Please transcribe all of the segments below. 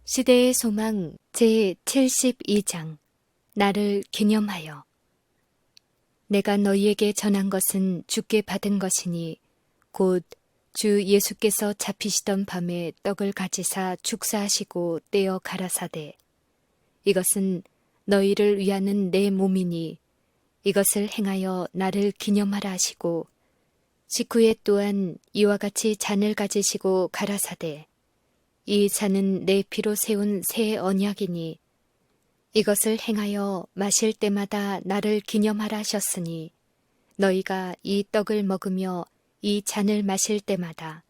시대의 소망 제72장 나를 기념하여. 내가 너희에게 전한 것은 주께 받은 것이니 곧 주 예수께서 잡히시던 밤에 떡을 가지사 축사하시고 떼어 가라사대 이것은 너희를 위하는 내 몸이니 이것을 행하여 나를 기념하라 하시고 식후에 또한 이와 같이 잔을 가지시고 가라사대 이 잔은 내 피로 세운 새 언약이니 이것을 행하여 마실 때마다 나를 기념하라 하셨으니 너희가 이 떡을 먹으며 이 잔을 마실 때마다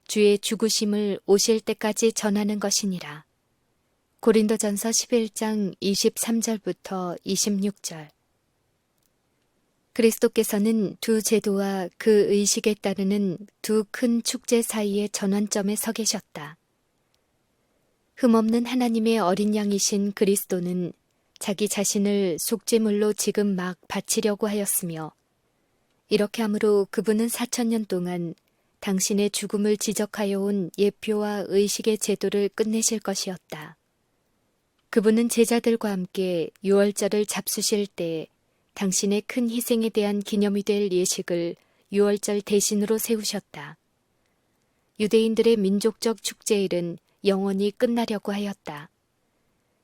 주의 죽으심을 오실 때까지 전하는 것이니라. 고린도전서 11장 23절부터 26절. 그리스도께서는 두 제도와 그 의식에 따르는 두 큰 축제 사이의 전환점에 서 계셨다. 흠없는 하나님의 어린 양이신 그리스도는 자기 자신을 속죄물로 지금 막 바치려고 하였으며 이렇게 함으로 그분은 4000년 동안 당신의 죽음을 지적하여 온 예표와 의식의 제도를 끝내실 것이었다. 그분은 제자들과 함께 유월절을 잡수실 때 당신의 큰 희생에 대한 기념이 될 예식을 유월절 대신으로 세우셨다. 유대인들의 민족적 축제일은 영원히 끝나려고 하였다.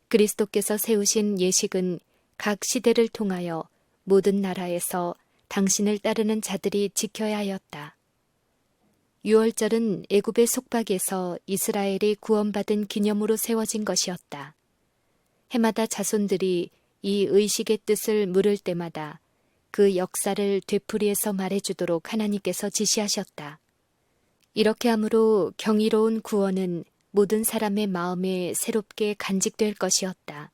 그리스도께서 세우신 예식은 각 시대를 통하여 모든 나라에서 당신을 따르는 자들이 지켜야 하였다. 유월절은 애굽의 속박에서 이스라엘이 구원받은 기념으로 세워진 것이었다. 해마다 자손들이 이 의식의 뜻을 물을 때마다 그 역사를 되풀이해서 말해주도록 하나님께서 지시하셨다. 이렇게 함으로 경이로운 구원은 모든 사람의 마음에 새롭게 간직될 것이었다.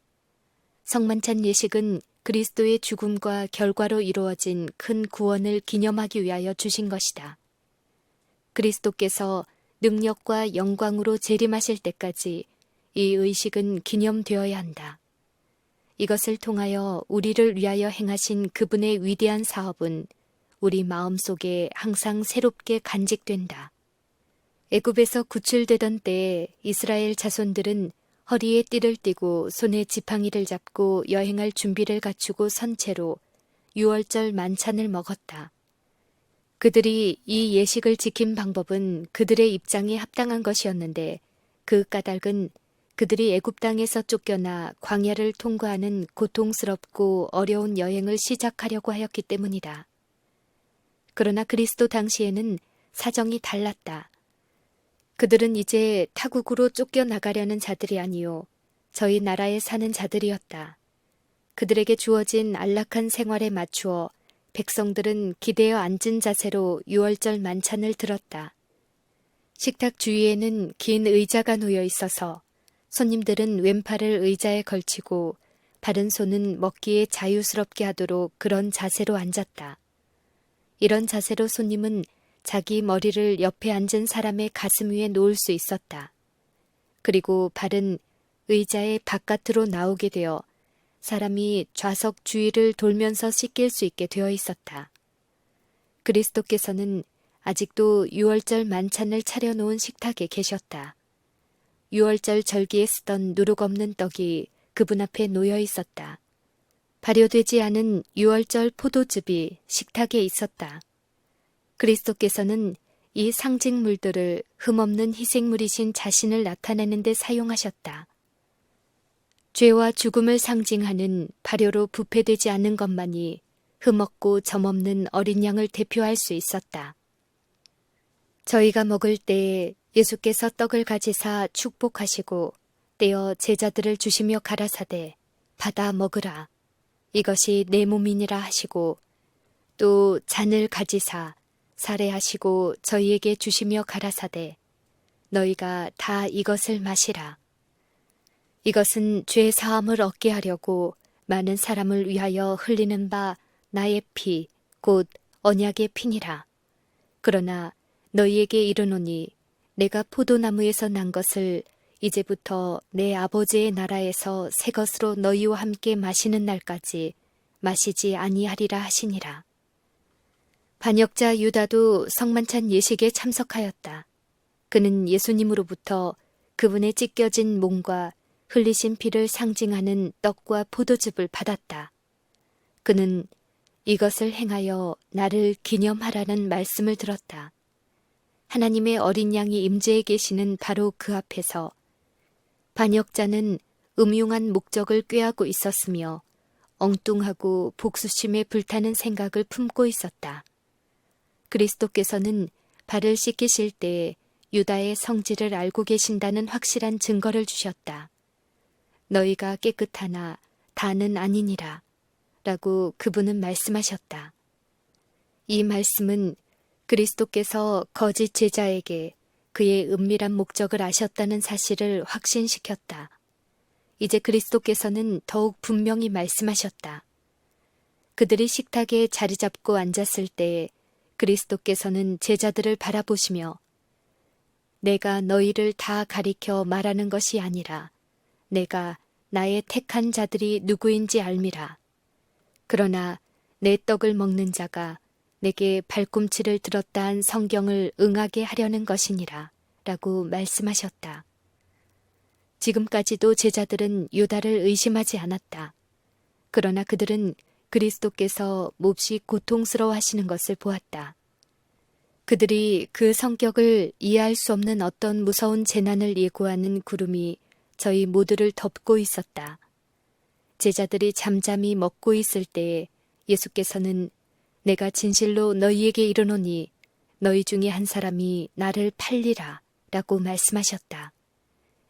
성만찬 예식은 그리스도의 죽음과 결과로 이루어진 큰 구원을 기념하기 위하여 주신 것이다. 그리스도께서 능력과 영광으로 재림하실 때까지 이 의식은 기념되어야 한다. 이것을 통하여 우리를 위하여 행하신 그분의 위대한 사업은 우리 마음속에 항상 새롭게 간직된다. 애굽에서 구출되던 때에 이스라엘 자손들은 허리에 띠를 띠고 손에 지팡이를 잡고 여행할 준비를 갖추고 선 채로 유월절 만찬을 먹었다. 그들이 이 예식을 지킨 방법은 그들의 입장에 합당한 것이었는데 그 까닭은 그들이 애굽 땅에서 쫓겨나 광야를 통과하는 고통스럽고 어려운 여행을 시작하려고 하였기 때문이다. 그러나 그리스도 당시에는 사정이 달랐다. 그들은 이제 타국으로 쫓겨나가려는 자들이 아니요 저희 나라에 사는 자들이었다. 그들에게 주어진 안락한 생활에 맞추어 백성들은 기대어 앉은 자세로 유월절 만찬을 들었다. 식탁 주위에는 긴 의자가 놓여 있어서 손님들은 왼팔을 의자에 걸치고 바른 손은 먹기에 자유스럽게 하도록 그런 자세로 앉았다. 이런 자세로 손님은 자기 머리를 옆에 앉은 사람의 가슴 위에 놓을 수 있었다. 그리고 발은 의자의 바깥으로 나오게 되어 사람이 좌석 주위를 돌면서 씻길 수 있게 되어 있었다. 그리스도께서는 아직도 유월절 만찬을 차려놓은 식탁에 계셨다. 유월절 절기에 쓰던 누룩 없는 떡이 그분 앞에 놓여 있었다. 발효되지 않은 유월절 포도즙이 식탁에 있었다. 그리스도께서는 이 상징물들을 흠없는 희생물이신 자신을 나타내는 데 사용하셨다. 죄와 죽음을 상징하는 발효로 부패되지 않는 것만이 흠없고 점없는 어린 양을 대표할 수 있었다. 저희가 먹을 때에 예수께서 떡을 가지사 축복하시고 떼어 제자들을 주시며 가라사대 받아 먹으라 이것이 내 몸이니라 하시고 또 잔을 가지사 살해하시고 저희에게 주시며 가라사대 너희가 다 이것을 마시라. 이것은 죄 사함을 얻게 하려고 많은 사람을 위하여 흘리는 바 나의 피 곧 언약의 피니라. 그러나 너희에게 이르노니 내가 포도나무에서 난 것을 이제부터 내 아버지의 나라에서 새 것으로 너희와 함께 마시는 날까지 마시지 아니하리라 하시니라. 반역자 유다도 성만찬 예식에 참석하였다. 그는 예수님으로부터 그분의 찢겨진 몸과 흘리신 피를 상징하는 떡과 포도즙을 받았다. 그는 이것을 행하여 나를 기념하라는 말씀을 들었다. 하나님의 어린 양이 임재해 계시는 바로 그 앞에서 반역자는 음흉한 목적을 꾀하고 있었으며 엉뚱하고 복수심에 불타는 생각을 품고 있었다. 그리스도께서는 발을 씻기실 때에 유다의 성질을 알고 계신다는 확실한 증거를 주셨다. 너희가 깨끗하나 다는 아니니라 라고 그분은 말씀하셨다. 이 말씀은 그리스도께서 거짓 제자에게 그의 은밀한 목적을 아셨다는 사실을 확신시켰다. 이제 그리스도께서는 더욱 분명히 말씀하셨다. 그들이 식탁에 자리 잡고 앉았을 때에 그리스도께서는 제자들을 바라보시며 내가 너희를 다 가리켜 말하는 것이 아니라 내가 나의 택한 자들이 누구인지 알미라. 그러나 내 떡을 먹는 자가 내게 발꿈치를 들었다 한 성경을 응하게 하려는 것이니라 라고 말씀하셨다. 지금까지도 제자들은 유다를 의심하지 않았다. 그러나 그들은 그리스도께서 몹시 고통스러워 하시는 것을 보았다. 그들이 그 성격을 이해할 수 없는 어떤 무서운 재난을 예고하는 구름이 저희 모두를 덮고 있었다. 제자들이 잠잠히 먹고 있을 때에 예수께서는 내가 진실로 너희에게 이르노니 너희 중에 한 사람이 나를 팔리라 라고 말씀하셨다.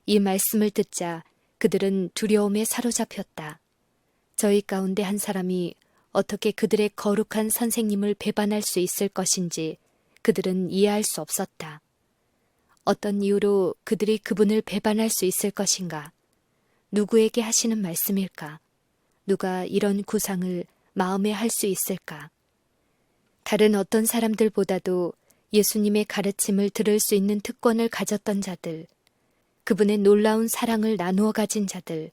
이 말씀을 듣자 그들은 두려움에 사로잡혔다. 저희 가운데 한 사람이 어떻게 그들의 거룩한 선생님을 배반할 수 있을 것인지 그들은 이해할 수 없었다. 어떤 이유로 그들이 그분을 배반할 수 있을 것인가? 누구에게 하시는 말씀일까? 누가 이런 구상을 마음에 할 수 있을까? 다른 어떤 사람들보다도 예수님의 가르침을 들을 수 있는 특권을 가졌던 자들, 그분의 놀라운 사랑을 나누어 가진 자들,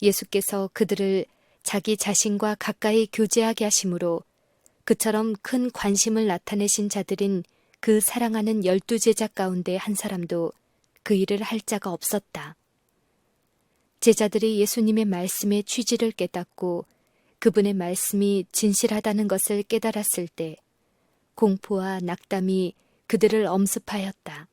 예수께서 그들을 자기 자신과 가까이 교제하게 하심으로 그처럼 큰 관심을 나타내신 자들인 그 사랑하는 12제자 가운데 한 사람도 그 일을 할 자가 없었다. 제자들이 예수님의 말씀의 취지를 깨닫고 그분의 말씀이 진실하다는 것을 깨달았을 때 공포와 낙담이 그들을 엄습하였다.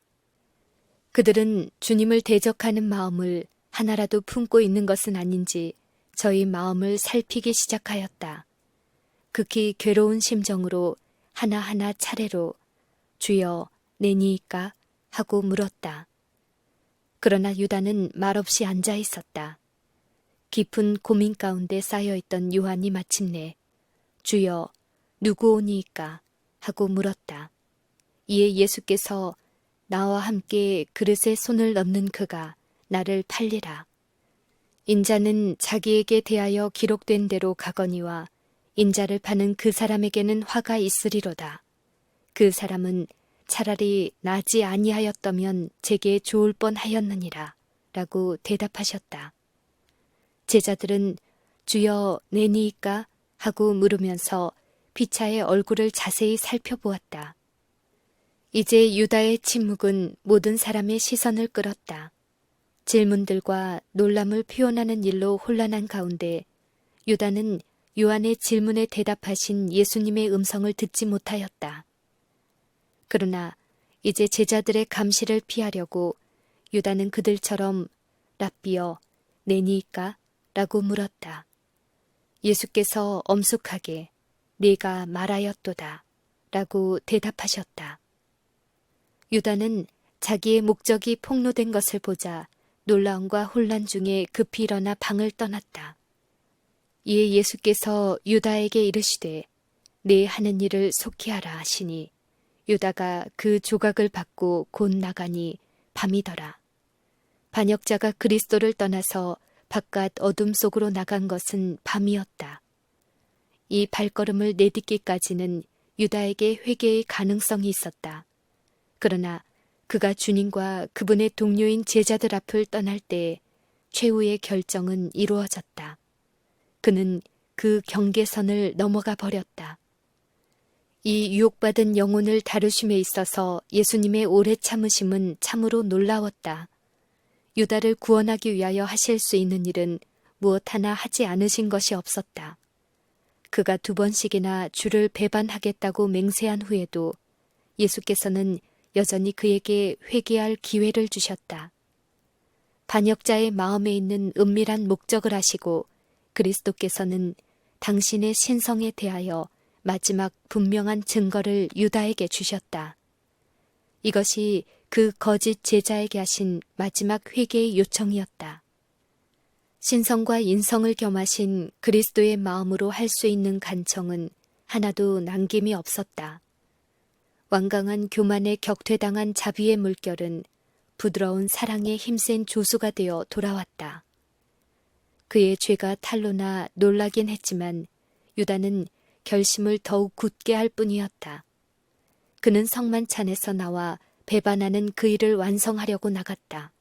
그들은 주님을 대적하는 마음을 하나라도 품고 있는 것은 아닌지 저희 마음을 살피기 시작하였다. 극히 괴로운 심정으로 하나하나 차례로 주여 내니이까 하고 물었다. 그러나 유다는 말없이 앉아 있었다. 깊은 고민 가운데 쌓여있던 요한이 마침내 주여 누구 오니이까 하고 물었다. 이에 예수께서 나와 함께 그릇에 손을 넣는 그가 나를 팔리라. 인자는 자기에게 대하여 기록된 대로 가거니와 인자를 파는 그 사람에게는 화가 있으리로다. 그 사람은 차라리 나지 아니하였다면 제게 좋을 뻔하였느니라 라고 대답하셨다. 제자들은 주여 내니이까 하고 물으면서 피차의 얼굴을 자세히 살펴보았다. 이제 유다의 침묵은 모든 사람의 시선을 끌었다. 질문들과 놀람을 표현하는 일로 혼란한 가운데 유다는 요한의 질문에 대답하신 예수님의 음성을 듣지 못하였다. 그러나 이제 제자들의 감시를 피하려고 유다는 그들처럼 랍비여 내니이까? 라고 물었다. 예수께서 엄숙하게 네가 말하였도다 라고 대답하셨다. 유다는 자기의 목적이 폭로된 것을 보자 놀라움과 혼란 중에 급히 일어나 방을 떠났다. 이에 예수께서 유다에게 이르시되 네 하는 일을 속히 하라 하시니 유다가 그 조각을 받고 곧 나가니 밤이더라. 반역자가 그리스도를 떠나서 바깥 어둠 속으로 나간 것은 밤이었다. 이 발걸음을 내딛기까지는 유다에게 회개의 가능성이 있었다. 그러나 그가 주님과 그분의 동료인 제자들 앞을 떠날 때에 최후의 결정은 이루어졌다. 그는 그 경계선을 넘어가 버렸다. 이 유혹받은 영혼을 다루심에 있어서 예수님의 오래 참으심은 참으로 놀라웠다. 유다를 구원하기 위하여 하실 수 있는 일은 무엇 하나 하지 않으신 것이 없었다. 그가 2번씩이나 주를 배반하겠다고 맹세한 후에도 예수께서는 여전히 그에게 회개할 기회를 주셨다. 반역자의 마음에 있는 은밀한 목적을 아시고 그리스도께서는 당신의 신성에 대하여 마지막 분명한 증거를 유다에게 주셨다. 이것이 그 거짓 제자에게 하신 마지막 회개의 요청이었다. 신성과 인성을 겸하신 그리스도의 마음으로 할 수 있는 간청은 하나도 남김이 없었다. 완강한 교만에 격퇴당한 자비의 물결은 부드러운 사랑에 힘센 조수가 되어 돌아왔다. 그의 죄가 탄로나 놀라긴 했지만 유다는 결심을 더욱 굳게 할 뿐이었다. 그는 성만찬에서 나와 배반하는 그 일을 완성하려고 나갔다.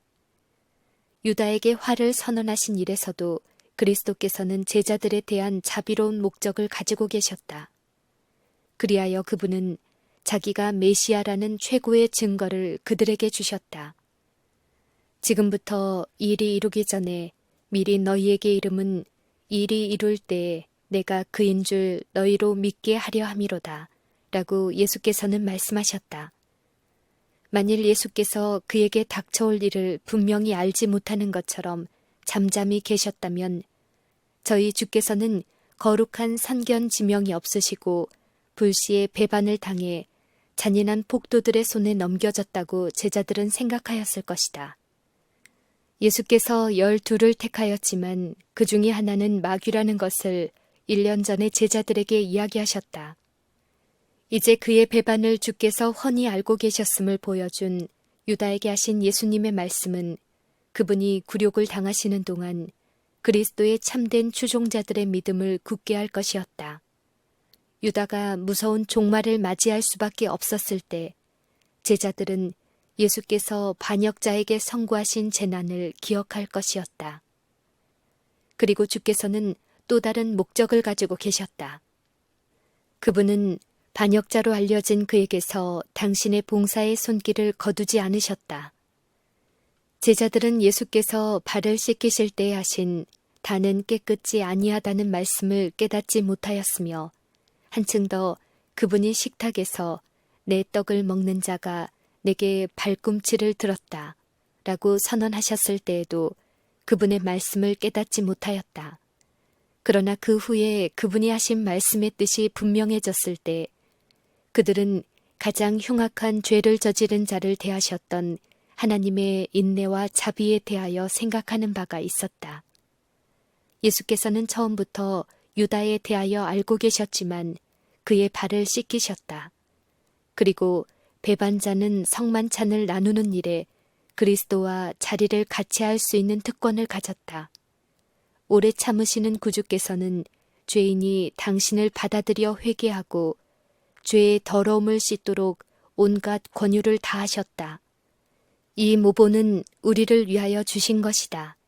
유다에게 화를 선언하신 일에서도 그리스도께서는 제자들에 대한 자비로운 목적을 가지고 계셨다. 그리하여 그분은 자기가 메시아라는 최고의 증거를 그들에게 주셨다. 지금부터 일이 이루기 전에 미리 너희에게 이름은 일이 이룰 때에 내가 그인 줄 너희로 믿게 하려 함이로다. 라고 예수께서는 말씀하셨다. 만일 예수께서 그에게 닥쳐올 일을 분명히 알지 못하는 것처럼 잠잠히 계셨다면 저희 주께서는 거룩한 선견 지명이 없으시고 불시에 배반을 당해 잔인한 폭도들의 손에 넘겨졌다고 제자들은 생각하였을 것이다. 예수께서 12를 택하였지만 그 중에 하나는 마귀라는 것을 1년 전에 제자들에게 이야기하셨다. 이제 그의 배반을 주께서 훤히 알고 계셨음을 보여준 유다에게 하신 예수님의 말씀은 그분이 굴욕을 당하시는 동안 그리스도의 참된 추종자들의 믿음을 굳게 할 것이었다. 유다가 무서운 종말을 맞이할 수밖에 없었을 때 제자들은 예수께서 반역자에게 선고하신 재난을 기억할 것이었다. 그리고 주께서는 또 다른 목적을 가지고 계셨다. 그분은 반역자로 알려진 그에게서 당신의 봉사의 손길을 거두지 않으셨다. 제자들은 예수께서 발을 씻기실 때에 하신 다는 깨끗지 아니하다는 말씀을 깨닫지 못하였으며 한층 더 그분이 식탁에서 내 떡을 먹는 자가 내게 발꿈치를 들었다 라고 선언하셨을 때에도 그분의 말씀을 깨닫지 못하였다. 그러나 그 후에 그분이 하신 말씀의 뜻이 분명해졌을 때 그들은 가장 흉악한 죄를 저지른 자를 대하셨던 하나님의 인내와 자비에 대하여 생각하는 바가 있었다. 예수께서는 처음부터 유다에 대하여 알고 계셨지만 그의 발을 씻기셨다. 그리고 배반자는 성만찬을 나누는 일에 그리스도와 자리를 같이 할 수 있는 특권을 가졌다. 오래 참으시는 구주께서는 죄인이 당신을 받아들여 회개하고 죄의 더러움을 씻도록 온갖 권유를 다하셨다. 이 모본은 우리를 위하여 주신 것이다.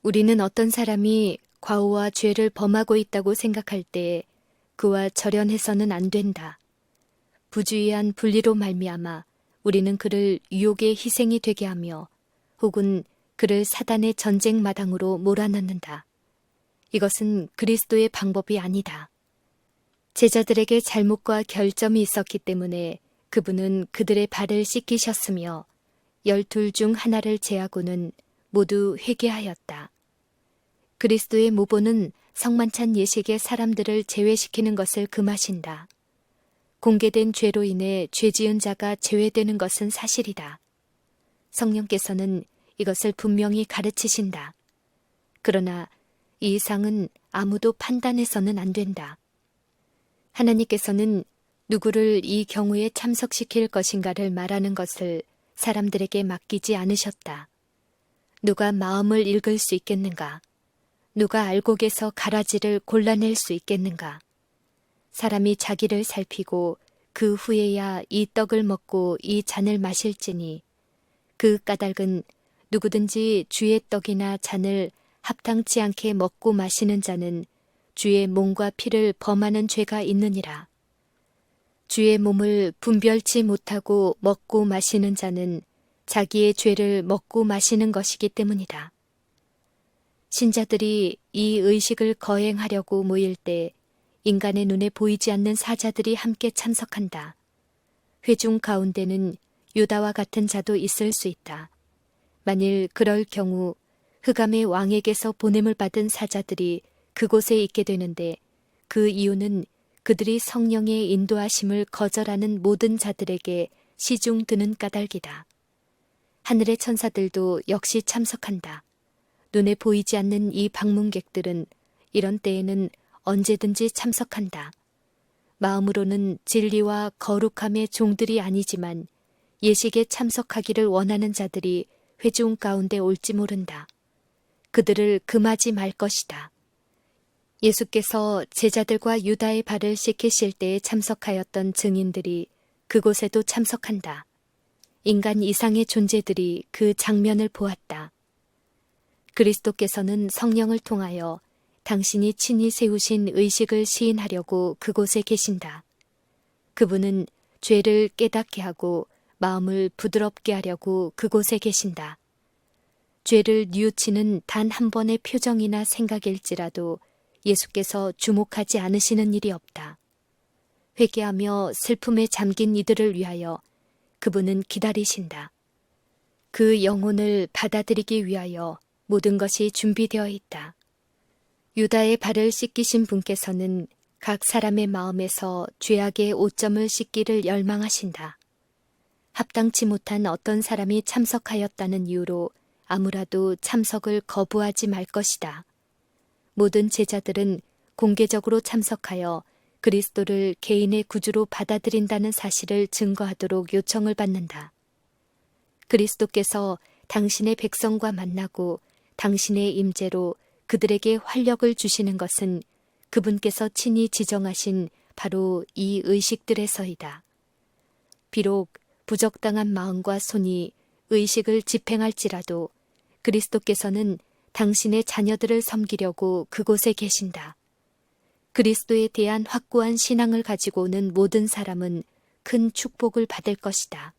우리는 어떤 사람이 과오와 죄를 범하고 있다고 생각할 때 그와 절연해서는 안 된다. 부주의한 분리로 말미암아 우리는 그를 유혹의 희생이 되게 하며 혹은 그를 사단의 전쟁 마당으로 몰아넣는다. 이것은 그리스도의 방법이 아니다. 제자들에게 잘못과 결점이 있었기 때문에 그분은 그들의 발을 씻기셨으며 12 중 하나를 제하고는 모두 회개하였다. 그리스도의 모본은 성만찬 예식의 사람들을 제외시키는 것을 금하신다. 공개된 죄로 인해 죄 지은 자가 제외되는 것은 사실이다. 성령께서는 이것을 분명히 가르치신다. 그러나 이 이상은 아무도 판단해서는 안 된다. 하나님께서는 누구를 이 경우에 참석시킬 것인가를 말하는 것을 사람들에게 맡기지 않으셨다. 누가 마음을 읽을 수 있겠는가? 누가 알곡에서 가라지를 골라낼 수 있겠는가? 사람이 자기를 살피고 그 후에야 이 떡을 먹고 이 잔을 마실지니 그 까닭은 누구든지 주의 떡이나 잔을 합당치 않게 먹고 마시는 자는 주의 몸과 피를 범하는 죄가 있느니라. 주의 몸을 분별치 못하고 먹고 마시는 자는 자기의 죄를 먹고 마시는 것이기 때문이다. 신자들이 이 의식을 거행하려고 모일 때 인간의 눈에 보이지 않는 사자들이 함께 참석한다. 회중 가운데는 유다와 같은 자도 있을 수 있다. 만일 그럴 경우 흑암의 왕에게서 보냄을 받은 사자들이 그곳에 있게 되는데 그 이유는 그들이 성령의 인도하심을 거절하는 모든 자들에게 시중 드는 까닭이다. 하늘의 천사들도 역시 참석한다. 눈에 보이지 않는 이 방문객들은 이런 때에는 언제든지 참석한다. 마음으로는 진리와 거룩함의 종들이 아니지만 예식에 참석하기를 원하는 자들이 회중 가운데 올지 모른다. 그들을 금하지 말 것이다. 예수께서 제자들과 유다의 발을 씻기실 때에 참석하였던 증인들이 그곳에도 참석한다. 인간 이상의 존재들이 그 장면을 보았다. 그리스도께서는 성령을 통하여 당신이 친히 세우신 의식을 시인하려고 그곳에 계신다. 그분은 죄를 깨닫게 하고 마음을 부드럽게 하려고 그곳에 계신다. 죄를 뉘우치는 단 한 번의 표정이나 생각일지라도 예수께서 주목하지 않으시는 일이 없다. 회개하며 슬픔에 잠긴 이들을 위하여 그분은 기다리신다. 그 영혼을 받아들이기 위하여 모든 것이 준비되어 있다. 유다의 발을 씻기신 분께서는 각 사람의 마음에서 죄악의 오점을 씻기를 열망하신다. 합당치 못한 어떤 사람이 참석하였다는 이유로 아무라도 참석을 거부하지 말 것이다. 모든 제자들은 공개적으로 참석하여 그리스도를 개인의 구주로 받아들인다는 사실을 증거하도록 요청을 받는다. 그리스도께서 당신의 백성과 만나고 당신의 임재로 그들에게 활력을 주시는 것은 그분께서 친히 지정하신 바로 이 의식들에서이다. 비록 부적당한 마음과 손이 의식을 집행할지라도 그리스도께서는 당신의 자녀들을 섬기려고 그곳에 계신다. 그리스도에 대한 확고한 신앙을 가지고 오는 모든 사람은 큰 축복을 받을 것이다.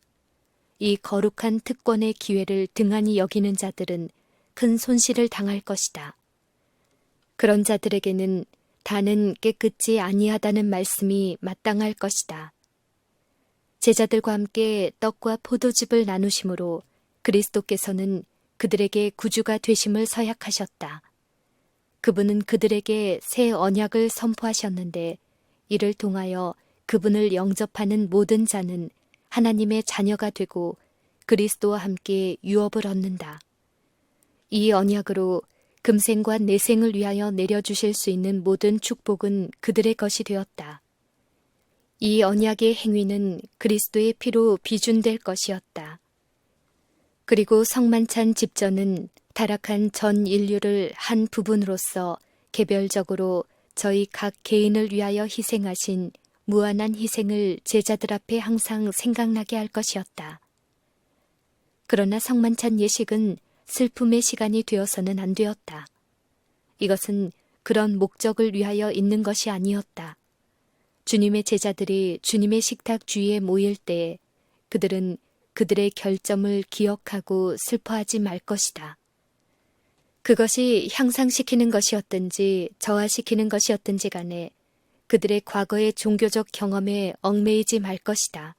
이 거룩한 특권의 기회를 등한히 여기는 자들은 큰 손실을 당할 것이다. 그런 자들에게는 다는 깨끗이 아니하다는 말씀이 마땅할 것이다. 제자들과 함께 떡과 포도즙을 나누심으로 그리스도께서는 그들에게 구주가 되심을 서약하셨다. 그분은 그들에게 새 언약을 선포하셨는데 이를 통하여 그분을 영접하는 모든 자는 하나님의 자녀가 되고 그리스도와 함께 유업을 얻는다. 이 언약으로 금생과 내생을 위하여 내려주실 수 있는 모든 축복은 그들의 것이 되었다. 이 언약의 행위는 그리스도의 피로 비준될 것이었다. 그리고 성만찬 집전은 타락한 전 인류를 한 부분으로서 개별적으로 저희 각 개인을 위하여 희생하신 무한한 희생을 제자들 앞에 항상 생각나게 할 것이었다. 그러나 성만찬 예식은 슬픔의 시간이 되어서는 안 되었다. 이것은 그런 목적을 위하여 있는 것이 아니었다. 주님의 제자들이 주님의 식탁 주위에 모일 때에 그들은 그들의 결점을 기억하고 슬퍼하지 말 것이다. 그것이 향상시키는 것이었든지 저하시키는 것이었든지 간에 그들의 과거의 종교적 경험에 얽매이지 말 것이다.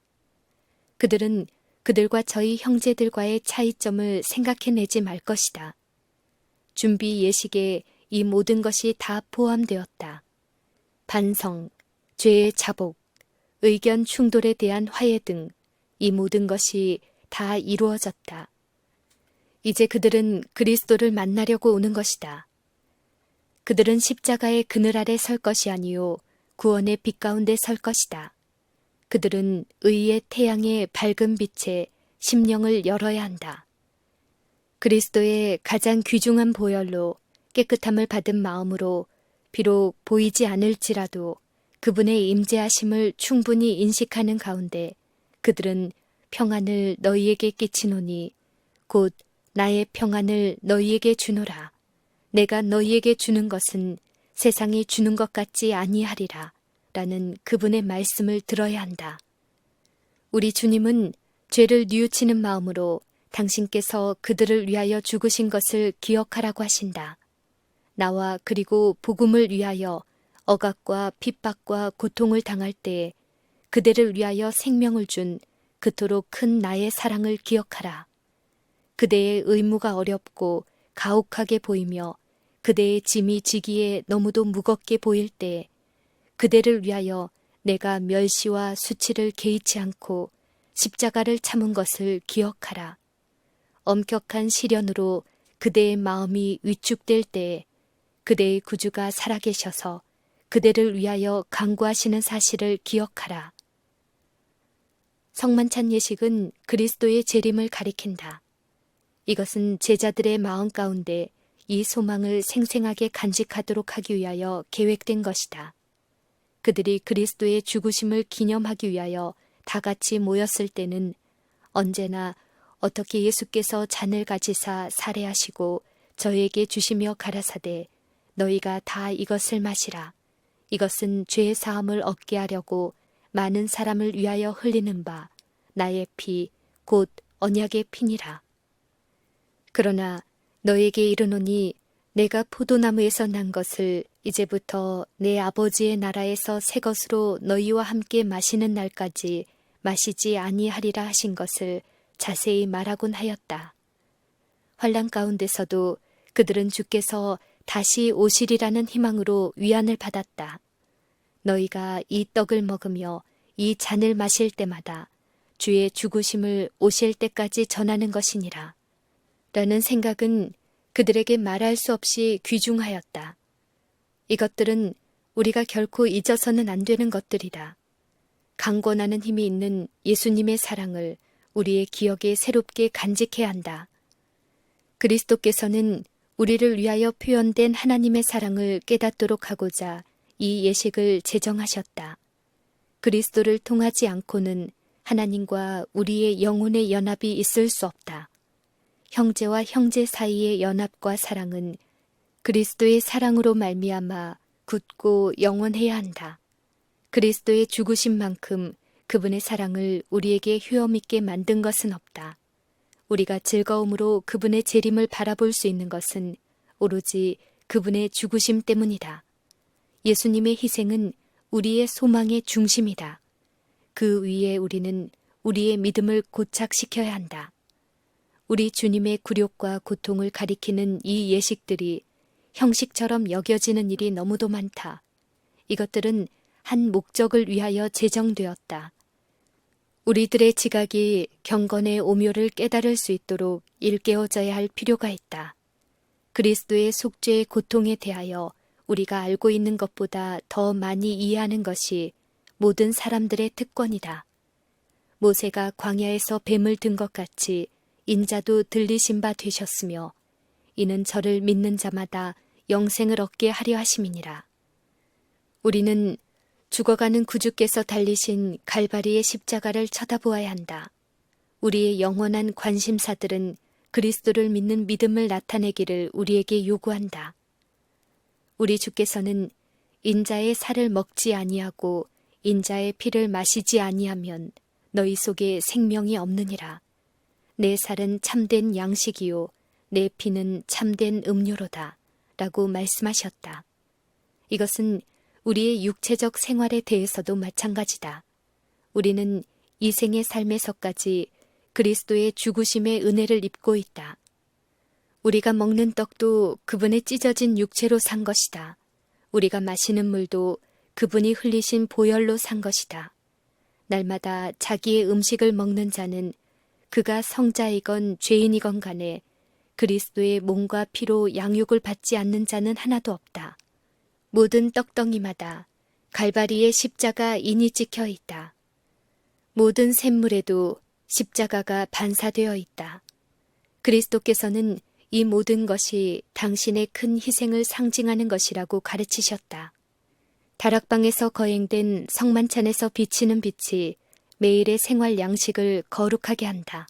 그들은 그들과 저희 형제들과의 차이점을 생각해내지 말 것이다. 준비 예식에 이 모든 것이 다 포함되었다. 반성, 죄의 자복, 의견 충돌에 대한 화해 등 이 모든 것이 다 이루어졌다. 이제 그들은 그리스도를 만나려고 오는 것이다. 그들은 십자가의 그늘 아래 설 것이 아니요 구원의 빛 가운데 설 것이다. 그들은 의의 태양의 밝은 빛에 심령을 열어야 한다. 그리스도의 가장 귀중한 보혈로 깨끗함을 받은 마음으로 비록 보이지 않을지라도 그분의 임재하심을 충분히 인식하는 가운데 그들은 평안을 너희에게 끼치노니 곧 나의 평안을 너희에게 주노라. 내가 너희에게 주는 것은 세상이 주는 것 같지 아니하리라. 라는 그분의 말씀을 들어야 한다. 우리 주님은 죄를 뉘우치는 마음으로 당신께서 그들을 위하여 죽으신 것을 기억하라고 하신다. 나와 그리고 복음을 위하여 억압과 핍박과 고통을 당할 때에 그대를 위하여 생명을 준 그토록 큰 나의 사랑을 기억하라. 그대의 의무가 어렵고 가혹하게 보이며 그대의 짐이 지기에 너무도 무겁게 보일 때에 그대를 위하여 내가 멸시와 수치를 개의치 않고 십자가를 참은 것을 기억하라. 엄격한 시련으로 그대의 마음이 위축될 때에 그대의 구주가 살아계셔서 그대를 위하여 간구하시는 사실을 기억하라. 성만찬 예식은 그리스도의 재림을 가리킨다. 이것은 제자들의 마음 가운데 이 소망을 생생하게 간직하도록 하기 위하여 계획된 것이다. 그들이 그리스도의 죽으심을 기념하기 위하여 다 같이 모였을 때는 언제나 어떻게 예수께서 잔을 가지사 살해하시고 저에게 주시며 가라사대 너희가 다 이것을 마시라. 이것은 죄의 사함을 얻게 하려고 많은 사람을 위하여 흘리는 바 나의 피 곧 언약의 피니라. 그러나 너에게 이르노니 내가 포도나무에서 난 것을 이제부터 내 아버지의 나라에서 새 것으로 너희와 함께 마시는 날까지 마시지 아니하리라 하신 것을 자세히 말하곤 하였다. 환난 가운데서도 그들은 주께서 다시 오시리라는 희망으로 위안을 받았다. 너희가 이 떡을 먹으며 이 잔을 마실 때마다 주의 죽으심을 오실 때까지 전하는 것이니라. 라는 생각은 그들에게 말할 수 없이 귀중하였다. 이것들은 우리가 결코 잊어서는 안 되는 것들이다. 강권하는 힘이 있는 예수님의 사랑을 우리의 기억에 새롭게 간직해야 한다. 그리스도께서는 우리를 위하여 표현된 하나님의 사랑을 깨닫도록 하고자 이 예식을 제정하셨다. 그리스도를 통하지 않고는 하나님과 우리의 영혼의 연합이 있을 수 없다. 형제와 형제 사이의 연합과 사랑은 그리스도의 사랑으로 말미암아 굳고 영원해야 한다. 그리스도의 죽으심만큼 그분의 사랑을 우리에게 효험있게 만든 것은 없다. 우리가 즐거움으로 그분의 재림을 바라볼 수 있는 것은 오로지 그분의 죽으심 때문이다. 예수님의 희생은 우리의 소망의 중심이다. 그 위에 우리는 우리의 믿음을 고착시켜야 한다. 우리 주님의 굴욕과 고통을 가리키는 이 예식들이 형식처럼 여겨지는 일이 너무도 많다. 이것들은 한 목적을 위하여 제정되었다. 우리들의 지각이 경건의 오묘를 깨달을 수 있도록 일깨워져야 할 필요가 있다. 그리스도의 속죄의 고통에 대하여 우리가 알고 있는 것보다 더 많이 이해하는 것이 모든 사람들의 특권이다. 모세가 광야에서 뱀을 든 것 같이 인자도 들리신 바 되셨으며 이는 저를 믿는 자마다 영생을 얻게 하려 하심이니라. 우리는 죽어가는 구주께서 달리신 갈바리의 십자가를 쳐다보아야 한다. 우리의 영원한 관심사들은 그리스도를 믿는 믿음을 나타내기를 우리에게 요구한다. 우리 주께서는 인자의 살을 먹지 아니하고 인자의 피를 마시지 아니하면 너희 속에 생명이 없느니라. 내 살은 참된 양식이요 내 피는 참된 음료로다 라고 말씀하셨다. 이것은 우리의 육체적 생활에 대해서도 마찬가지다. 우리는 이 생의 삶에서까지 그리스도의 죽으심의 은혜를 입고 있다. 우리가 먹는 떡도 그분의 찢어진 육체로 산 것이다. 우리가 마시는 물도 그분이 흘리신 보혈로 산 것이다. 날마다 자기의 음식을 먹는 자는 그가 성자이건 죄인이건 간에 그리스도의 몸과 피로 양육을 받지 않는 자는 하나도 없다. 모든 떡덩이마다 갈바리의 십자가 인이 찍혀 있다. 모든 샘물에도 십자가가 반사되어 있다. 그리스도께서는 이 모든 것이 당신의 큰 희생을 상징하는 것이라고 가르치셨다. 다락방에서 거행된 성만찬에서 비치는 빛이 매일의 생활 양식을 거룩하게 한다.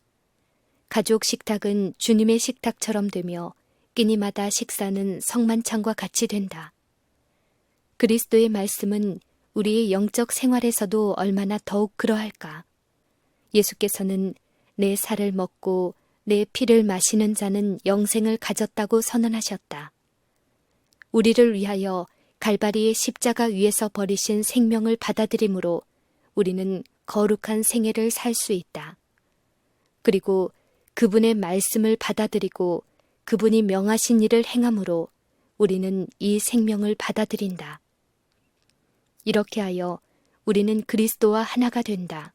가족 식탁은 주님의 식탁처럼 되며 끼니마다 식사는 성만찬과 같이 된다. 그리스도의 말씀은 우리의 영적 생활에서도 얼마나 더욱 그러할까. 예수께서는 내 살을 먹고 내 피를 마시는 자는 영생을 가졌다고 선언하셨다. 우리를 위하여 갈바리의 십자가 위에서 버리신 생명을 받아들임으로 우리는 거룩한 생애를 살 수 있다. 그리고 그분의 말씀을 받아들이고 그분이 명하신 일을 행함으로 우리는 이 생명을 받아들인다. 이렇게 하여 우리는 그리스도와 하나가 된다.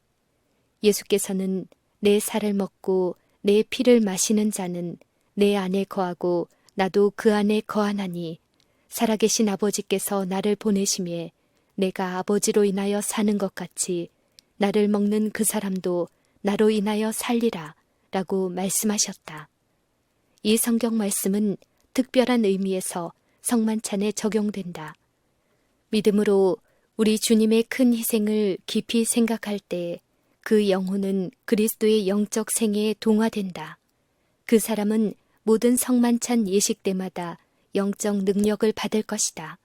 예수께서는 내 살을 먹고 내 피를 마시는 자는 내 안에 거하고 나도 그 안에 거하나니 살아계신 아버지께서 나를 보내심에 내가 아버지로 인하여 사는 것 같이 나를 먹는 그 사람도 나로 인하여 살리라 라고 말씀하셨다. 이 성경 말씀은 특별한 의미에서 성만찬에 적용된다. 믿음으로 우리 주님의 큰 희생을 깊이 생각할 때 그 영혼은 그리스도의 영적 생애에 동화된다. 그 사람은 모든 성만찬 예식 때마다 영적 능력을 받을 것이다.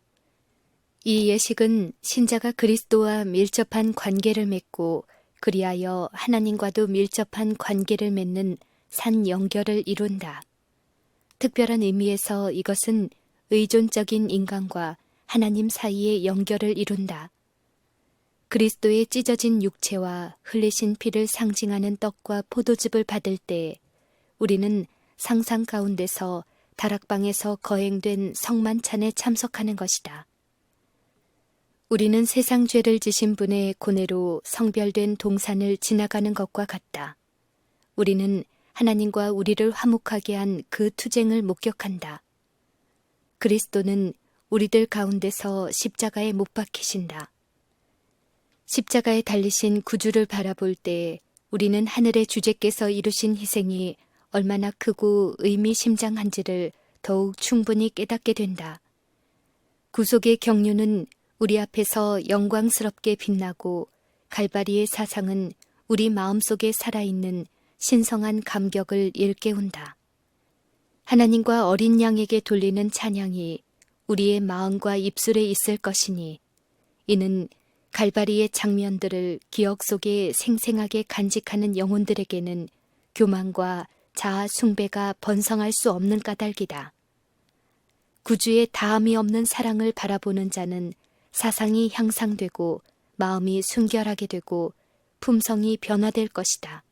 이 예식은 신자가 그리스도와 밀접한 관계를 맺고 그리하여 하나님과도 밀접한 관계를 맺는 산 연결을 이룬다. 특별한 의미에서 이것은 의존적인 인간과 하나님 사이의 연결을 이룬다. 그리스도의 찢어진 육체와 흘리신 피를 상징하는 떡과 포도즙을 받을 때 우리는 상상 가운데서 다락방에서 거행된 성만찬에 참석하는 것이다. 우리는 세상 죄를 지신 분의 고뇌로 성별된 동산을 지나가는 것과 같다. 우리는 하나님과 우리를 화목하게 한 그 투쟁을 목격한다. 그리스도는 우리들 가운데서 십자가에 못 박히신다. 십자가에 달리신 구주를 바라볼 때 우리는 하늘의 주제께서 이루신 희생이 얼마나 크고 의미심장한지를 더욱 충분히 깨닫게 된다. 구속의 경륜은 우리 앞에서 영광스럽게 빛나고 갈바리의 사상은 우리 마음속에 살아있는 신성한 감격을 일깨운다. 하나님과 어린 양에게 돌리는 찬양이 우리의 마음과 입술에 있을 것이니 이는 갈바리의 장면들을 기억 속에 생생하게 간직하는 영혼들에게는 교만과 자아 숭배가 번성할 수 없는 까닭이다. 구주의 다함이 없는 사랑을 바라보는 자는 사상이 향상되고 마음이 순결하게 되고 품성이 변화될 것이다.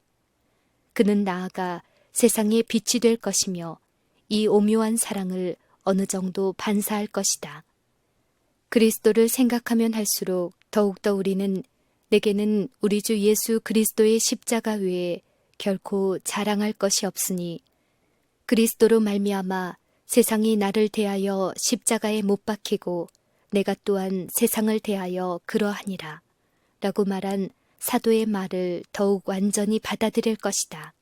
그는 나아가 세상의 빛이 될 것이며 이 오묘한 사랑을 어느 정도 반사할 것이다. 그리스도를 생각하면 할수록 더욱더 우리는 내게는 우리 주 예수 그리스도의 십자가 외에 결코 자랑할 것이 없으니 그리스도로 말미암아 세상이 나를 대하여 십자가에 못 박히고 내가 또한 세상을 대하여 그러하니라 라고 말한 사도의 말을 더욱 완전히 받아들일 것이다.